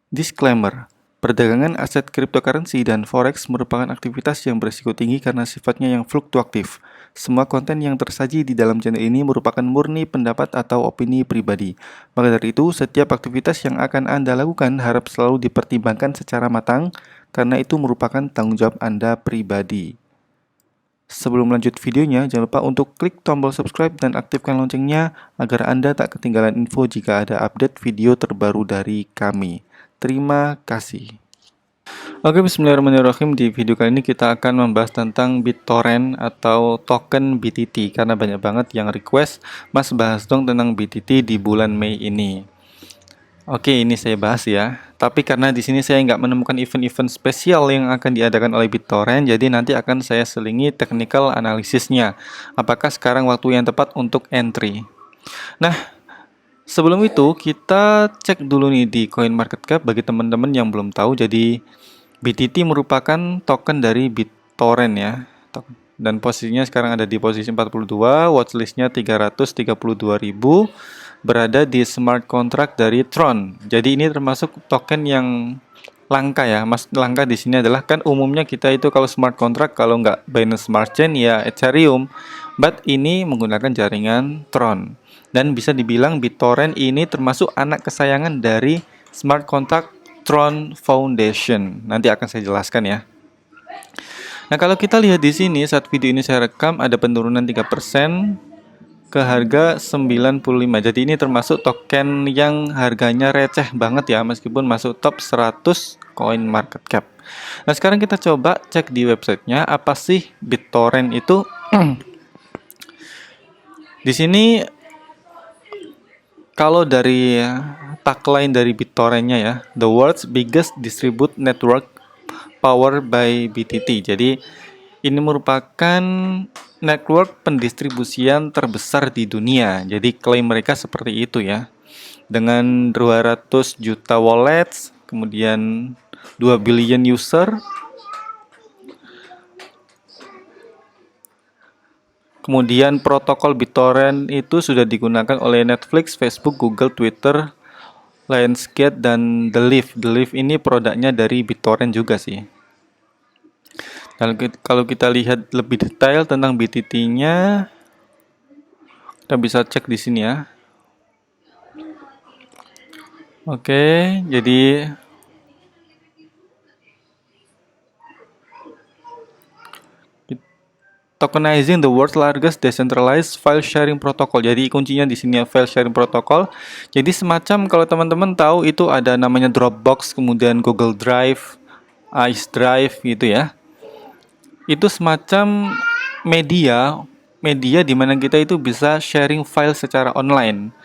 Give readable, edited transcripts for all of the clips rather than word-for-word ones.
Disclaimer: perdagangan aset cryptocurrency dan forex merupakan aktivitas yang berisiko tinggi karena sifatnya yang fluktuatif. Semua konten yang tersaji di dalam channel ini merupakan murni pendapat atau opini pribadi. Maka dari itu, setiap aktivitas yang akan Anda lakukan harap selalu dipertimbangkan secara matang, karena itu merupakan tanggung jawab Anda pribadi. Sebelum lanjut videonya, jangan lupa untuk klik tombol subscribe dan aktifkan loncengnya agar Anda tak ketinggalan info jika ada update video terbaru dari kami. Terima kasih. Oke, bismillahirrahmanirrahim. Di video kali ini kita akan membahas tentang BitTorrent atau token BTT, karena banyak banget yang request, Mas bahas dong tentang BTT di bulan Mei ini. Oke, ini saya bahas ya. Tapi karena di sini saya nggak menemukan event-event spesial yang akan diadakan oleh BitTorrent, jadi nanti akan saya selingi technical analisisnya. Apakah sekarang waktu yang tepat untuk entry? Nah, sebelum itu kita cek dulu nih di CoinMarketCap bagi teman-teman yang belum tahu. Jadi BTT merupakan token dari BitTorrent ya. Dan posisinya sekarang ada di posisi 42, watchlistnya 332.000, berada di smart contract dari Tron. Jadi ini termasuk token yang langka ya. Mas, langka di sini adalah kan umumnya kita itu kalau smart contract kalau nggak Binance Smart Chain ya Ethereum, but ini menggunakan jaringan Tron. Dan bisa dibilang BitTorrent ini termasuk anak kesayangan dari smart contract Tron Foundation. Nanti akan saya jelaskan ya. Nah, kalau kita lihat di sini saat video ini saya rekam ada penurunan 3% ke harga 95. Jadi ini termasuk token yang harganya receh banget ya, meskipun masuk top 100 coin market cap. Nah, sekarang kita coba cek di websitenya apa sih BitTorrent itu. Di sini kalau dari tagline dari BitTorrent-nya ya, the world's biggest distribute network powered by BTT. Jadi ini merupakan network pendistribusian terbesar di dunia. Jadi klaim mereka seperti itu ya. Dengan 200 juta wallets, kemudian 2 billion user. Kemudian protokol BitTorrent itu sudah digunakan oleh Netflix, Facebook, Google, Twitter, Lionsgate, dan The Leaf. The Leaf ini produknya dari BitTorrent juga sih. Kalau kita lihat lebih detail tentang BTT-nya, kita bisa cek di sini ya. Oke, jadi tokenizing the world's largest decentralized file sharing protocol. Jadi kuncinya di sini file sharing protocol. Jadi semacam kalau teman-teman tahu itu ada namanya Dropbox, kemudian Google Drive, Ice Drive gitu ya. Itu semacam media di mana kita itu bisa sharing file secara online.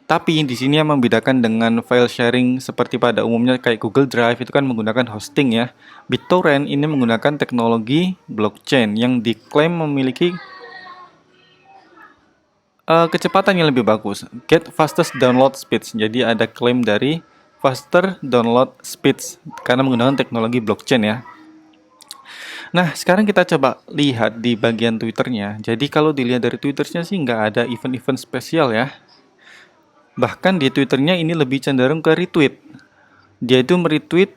Tapi di sini yang membedakan dengan file sharing seperti pada umumnya kayak Google Drive itu kan menggunakan hosting ya. BitTorrent ini menggunakan teknologi blockchain yang diklaim memiliki kecepatan yang lebih bagus. Get fastest download speeds. Jadi ada klaim dari faster download speeds karena menggunakan teknologi blockchain ya. Nah, sekarang kita coba lihat di bagian Twitternya. Jadi kalau dilihat dari Twitternya sih nggak ada event-event spesial ya. Bahkan di Twitternya ini lebih cenderung ke retweet. Dia itu meretweet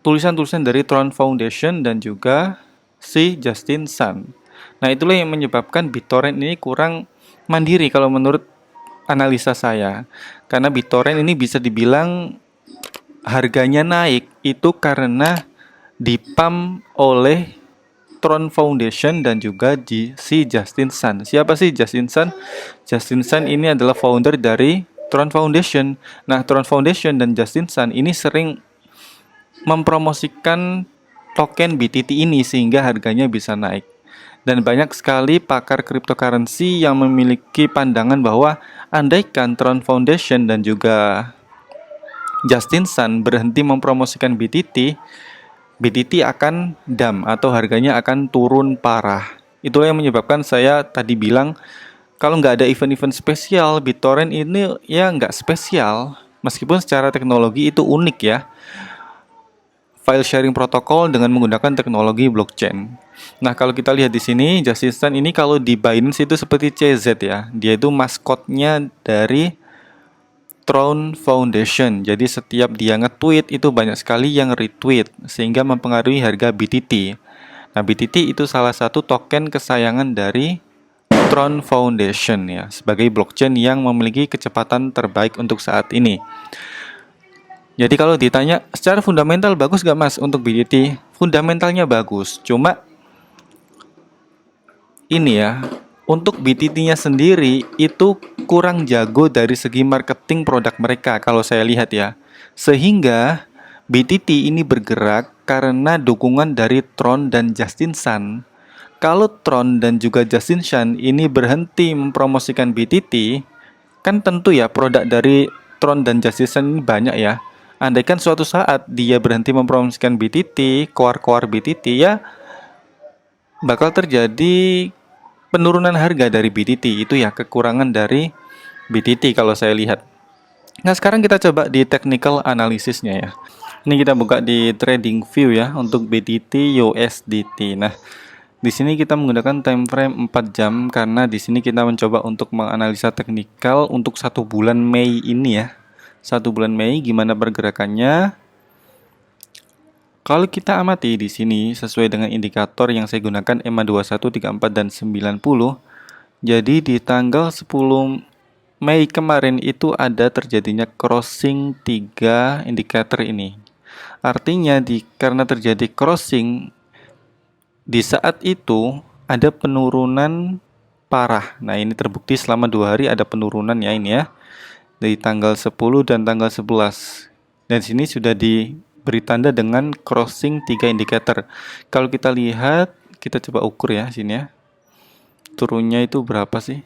tulisan-tulisan dari Tron Foundation dan juga si Justin Sun. Nah, itulah yang menyebabkan BitTorrent ini kurang mandiri kalau menurut analisa saya. Karena BitTorrent ini bisa dibilang harganya naik itu karena dipump oleh Tron Foundation dan juga si Justin Sun. Siapa sih Justin Sun? Justin Sun ini adalah founder dari Tron Foundation. Nah, Tron Foundation dan Justin Sun ini sering mempromosikan token BTT ini sehingga harganya bisa naik. Dan banyak sekali pakar cryptocurrency yang memiliki pandangan bahwa andaikan Tron Foundation dan juga Justin Sun berhenti mempromosikan BTT akan dump atau harganya akan turun parah. Itulah yang menyebabkan saya tadi bilang kalau nggak ada event-event spesial, BitTorrent ini ya nggak spesial. Meskipun secara teknologi itu unik ya. File sharing protokol dengan menggunakan teknologi blockchain. Nah, kalau kita lihat di sini, Justin Sun ini kalau di Binance itu seperti CZ ya. Dia itu maskotnya dari Tron Foundation. Jadi setiap dia nge-tweet itu banyak sekali yang retweet sehingga mempengaruhi harga BTT. Nah, BTT itu salah satu token kesayangan dari Tron Foundation ya, sebagai blockchain yang memiliki kecepatan terbaik untuk saat ini. Jadi kalau ditanya secara fundamental bagus gak mas untuk BTT? Fundamentalnya bagus, cuma ini ya, untuk BTT-nya sendiri itu kurang jago dari segi marketing produk mereka kalau saya lihat ya. Sehingga BTT ini bergerak karena dukungan dari Tron dan Justin Sun. Kalau Tron dan juga Justin Sun ini berhenti mempromosikan BTT, kan tentu ya produk dari Tron dan Justin Sun ini banyak ya. Andaikan suatu saat dia berhenti mempromosikan BTT, koar-koar BTT ya bakal terjadi penurunan harga dari BTT. Itu ya kekurangan dari BTT kalau saya lihat. Nah, sekarang kita coba di technical analysisnya ya. Ini kita buka di trading view ya untuk BTT USDT. Nah, di sini kita menggunakan time frame 4 jam karena di sini kita mencoba untuk menganalisa teknikal untuk 1 bulan Mei ini ya. 1 bulan Mei gimana pergerakannya? Kalau kita amati di sini sesuai dengan indikator yang saya gunakan EMA 21, 34 dan 90. Jadi di tanggal 10 Mei kemarin itu ada terjadinya crossing 3 indikator ini. Artinya karena terjadi crossing di saat itu ada penurunan parah. Nah, ini terbukti selama 2 hari ada penurunan ya ini ya. Dari tanggal 10 dan tanggal 11. Dan sini sudah diberi tanda dengan crossing 3 indikator. Kalau kita lihat, kita coba ukur ya sini ya. Turunnya itu berapa sih?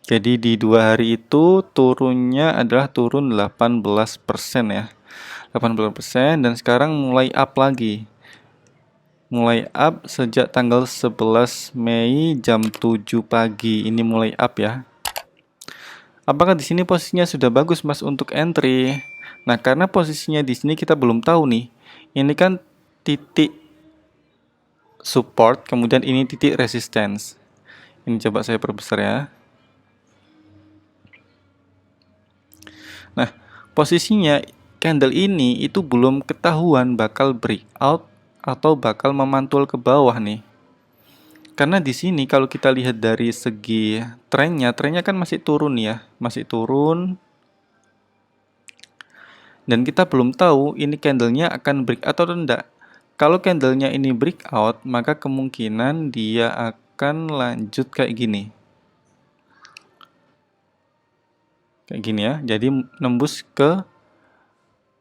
Jadi di 2 hari itu turunnya adalah turun 18% ya. 18% dan sekarang mulai up lagi. Mulai up sejak tanggal 11 Mei jam 7 pagi. Ini mulai up ya. Apakah di sini posisinya sudah bagus Mas untuk entry? Nah, karena posisinya di sini kita belum tahu nih. Ini kan titik support, kemudian ini titik resistance. Ini coba saya perbesar ya. Nah, posisinya candle ini itu belum ketahuan bakal breakout atau bakal memantul ke bawah nih. Karena di sini kalau kita lihat dari segi trennya kan masih turun ya, masih turun. Dan kita belum tahu ini candlenya akan breakout atau tidak. Kalau candlenya ini breakout, maka kemungkinan dia akan lanjut kayak gini. Kayak gini ya, jadi nembus ke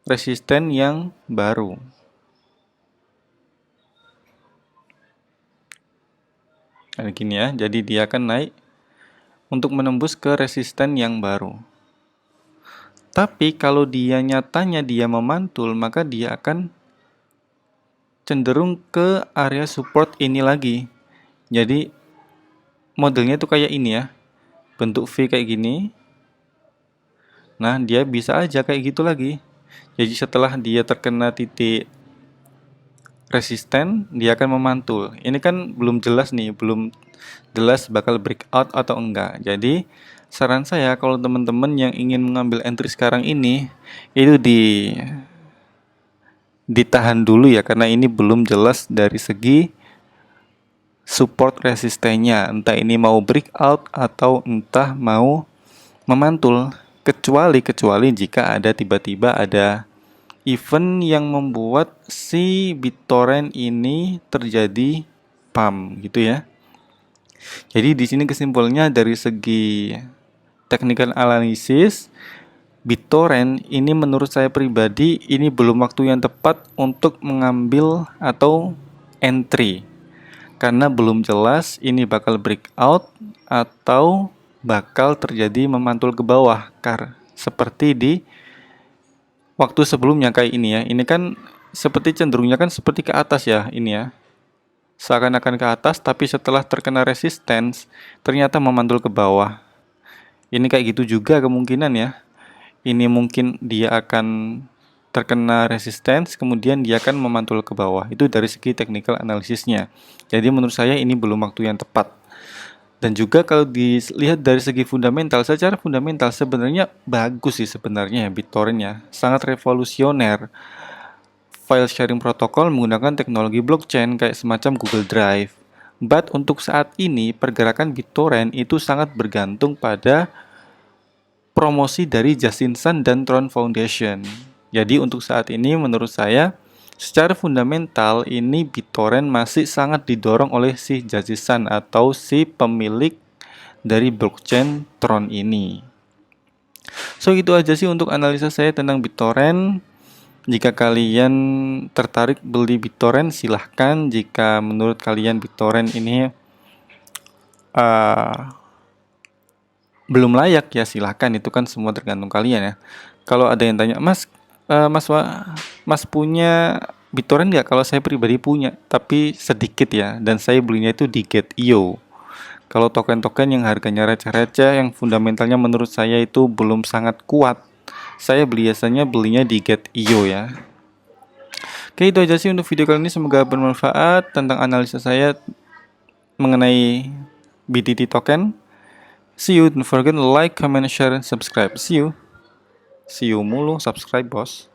resisten yang baru. Kayak gini ya, jadi dia akan naik untuk menembus ke resisten yang baru. Tapi kalau dia nyatanya dia memantul, maka dia akan cenderung ke area support ini lagi. Jadi modelnya itu kayak ini ya, bentuk V kayak gini. Nah, dia bisa aja kayak gitu lagi. Jadi setelah dia terkena titik resisten, dia akan memantul. Ini kan belum jelas nih, belum jelas bakal breakout atau enggak. Jadi saran saya kalau teman-teman yang ingin mengambil entry sekarang ini, itu ditahan dulu ya, karena ini belum jelas dari segi support resistennya. Entah ini mau breakout atau entah mau memantul. Kecuali jika ada tiba-tiba ada event yang membuat si BitTorrent ini terjadi pump gitu ya. Jadi di sini kesimpulannya dari segi technical analysis, BitTorrent ini menurut saya pribadi ini belum waktu yang tepat untuk mengambil atau entry. Karena belum jelas ini bakal breakout atau bakal terjadi memantul ke bawah, seperti di waktu sebelumnya kayak ini ya. Ini kan seperti cenderungnya kan seperti ke atas ya ini ya. Seakan-akan ke atas tapi setelah terkena resistance ternyata memantul ke bawah. Ini kayak gitu juga kemungkinan ya. Ini mungkin dia akan terkena resistance, kemudian dia akan memantul ke bawah. Itu dari segi technical analisisnya. Jadi menurut saya ini belum waktu yang tepat. Dan juga kalau dilihat dari segi fundamental, secara fundamental sebenarnya bagus sih sebenarnya ya BitTorrent ya. Sangat revolusioner. File sharing protokol menggunakan teknologi blockchain kayak semacam Google Drive. But untuk saat ini pergerakan BitTorrent itu sangat bergantung pada promosi dari Justin Sun dan Tron Foundation. Jadi untuk saat ini menurut saya secara fundamental ini BitTorrent masih sangat didorong oleh si Justin Sun atau si pemilik dari blockchain Tron ini. So gitu aja sih untuk analisa saya tentang BitTorrent. Jika kalian tertarik beli BitTorrent silahkan. Jika menurut kalian BitTorrent ini belum layak ya silahkan, itu kan semua tergantung kalian ya. Kalau ada yang tanya, Mas punya BitTorrent nggak? Kalau saya pribadi punya, tapi sedikit ya, dan saya belinya itu di Get.io. Kalau token-token yang harganya receh-receh, yang fundamentalnya menurut saya itu belum sangat kuat, saya biasanya belinya di Get.io ya. Oke, itu aja sih untuk video kali ini, semoga bermanfaat tentang analisa saya mengenai BTT token. See you, don't forget to like, comment, share, and subscribe. See you mulu, subscribe bos.